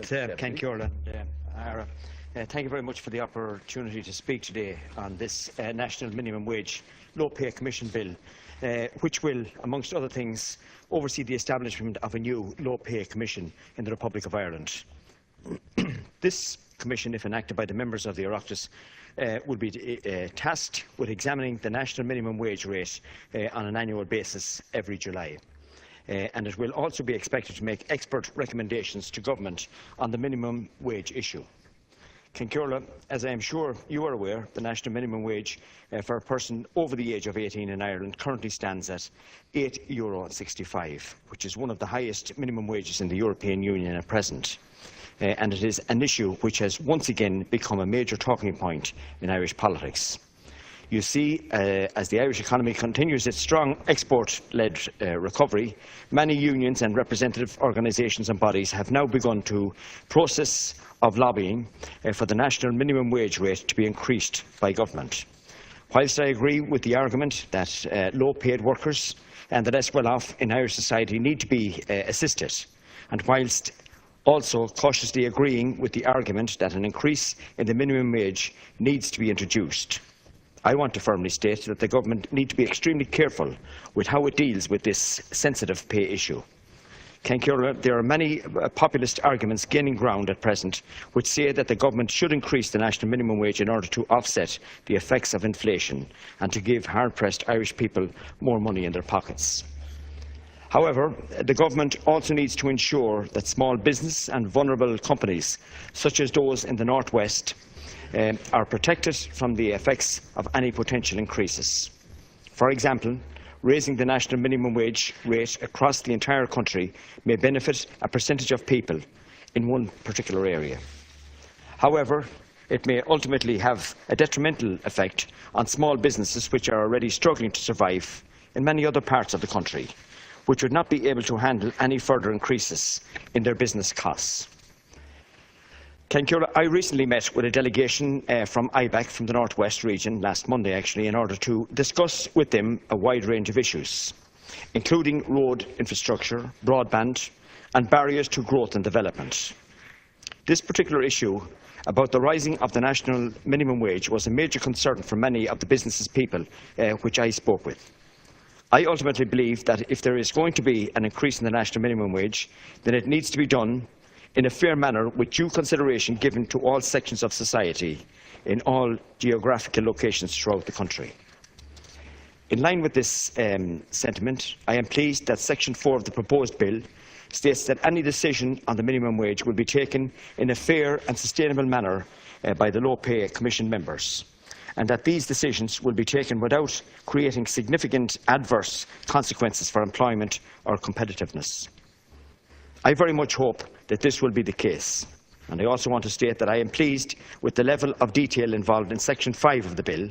Ken Cearla and Ara. Thank you very much for the opportunity to speak today on this National Minimum Wage Low Pay Commission Bill, which will, amongst other things, oversee the establishment of a new Low Pay Commission in the Republic of Ireland. This commission, if enacted by the members of the Oireachtas, will be tasked with examining the national minimum wage rate on an annual basis every July. And it will also be expected to make expert recommendations to government on the minimum wage issue. Ken Cearla, as I am sure you are aware, the national minimum wage for a person over the age of 18 in Ireland currently stands at €8.65, which is one of the highest minimum wages in the European Union at present. And it is an issue which has once again become a major talking point in Irish politics. You see, as the Irish economy continues its strong export-led recovery, many unions and representative organisations and bodies have now begun to process of lobbying for the national minimum wage rate to be increased by government. Whilst I agree with the argument that low-paid workers and the less well-off in Irish society need to be assisted, and whilst also cautiously agreeing with the argument that an increase in the minimum wage needs to be introduced, I want to firmly state that the government needs to be extremely careful with how it deals with this sensitive pay issue. Ken Cearla, there are many populist arguments gaining ground at present which say that the government should increase the national minimum wage in order to offset the effects of inflation and to give hard-pressed Irish people more money in their pockets. However, the government also needs to ensure that small business and vulnerable companies, such as those in the North West, are protected from the effects of any potential increases. For example, raising the national minimum wage rate across the entire country may benefit a percentage of people in one particular area. However, it may ultimately have a detrimental effect on small businesses which are already struggling to survive in many other parts of the country, which would not be able to handle any further increases in their business costs. Ken Cearla, I recently met with a delegation from IBAC, from the North West region, last Monday actually, in order to discuss with them a wide range of issues, including road infrastructure, broadband and barriers to growth and development. This particular issue about the rising of the national minimum wage was a major concern for many of the businesses people which I spoke with. I ultimately believe that if there is going to be an increase in the national minimum wage, then it needs to be done in a fair manner with due consideration given to all sections of society in all geographical locations throughout the country. In line with this sentiment, I am pleased that Section 4 of the proposed bill states that any decision on the minimum wage will be taken in a fair and sustainable manner by the Low Pay Commission members, and that these decisions will be taken without creating significant adverse consequences for employment or competitiveness. I very much hope that this will be the case, and I also want to state that I am pleased with the level of detail involved in Section 5 of the bill,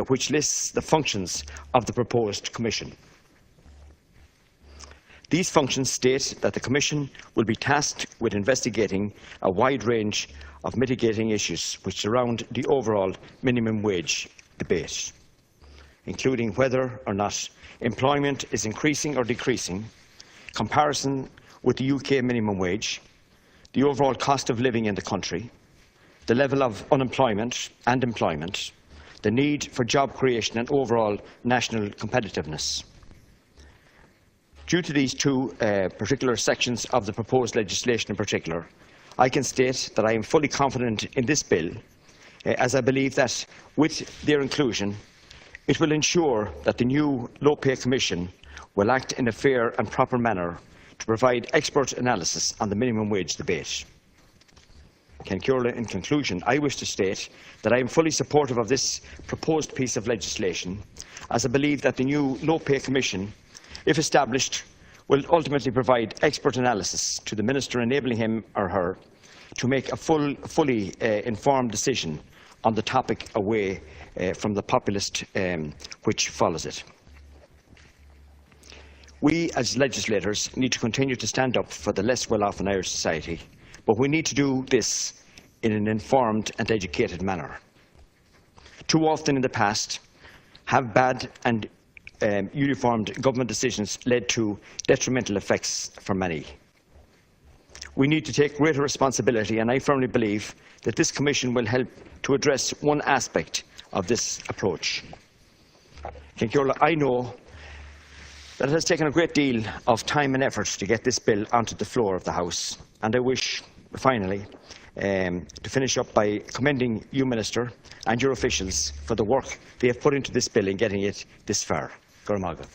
which lists the functions of the proposed Commission. These functions state that the Commission will be tasked with investigating a wide range of mitigating issues which surround the overall minimum wage debate, including whether or not employment is increasing or decreasing, comparison with the UK minimum wage, the overall cost of living in the country, the level of unemployment and employment, the need for job creation and overall national competitiveness. Due to these two particular sections of the proposed legislation in particular, I can state that I am fully confident in this bill, as I believe that with their inclusion, it will ensure that the new Low Pay Commission will act in a fair and proper manner to provide expert analysis on the minimum wage debate. Ken Cearla, in conclusion, I wish to state that I am fully supportive of this proposed piece of legislation, as I believe that the new Low Pay Commission, if established, will ultimately provide expert analysis to the Minister, enabling him or her to make a fully informed decision on the topic away from the populist which follows it. We, as legislators, need to continue to stand up for the less well-off in Irish society, but we need to do this in an informed and educated manner. Too often in the past have bad and uniformed government decisions led to detrimental effects for many. We need to take greater responsibility, and I firmly believe that this Commission will help to address one aspect of this approach. I know that it has taken a great deal of time and effort to get this bill onto the floor of the House, and I wish, finally, to finish up by commending you, Minister, and your officials for the work they have put into this bill in getting it this far. Gormaga.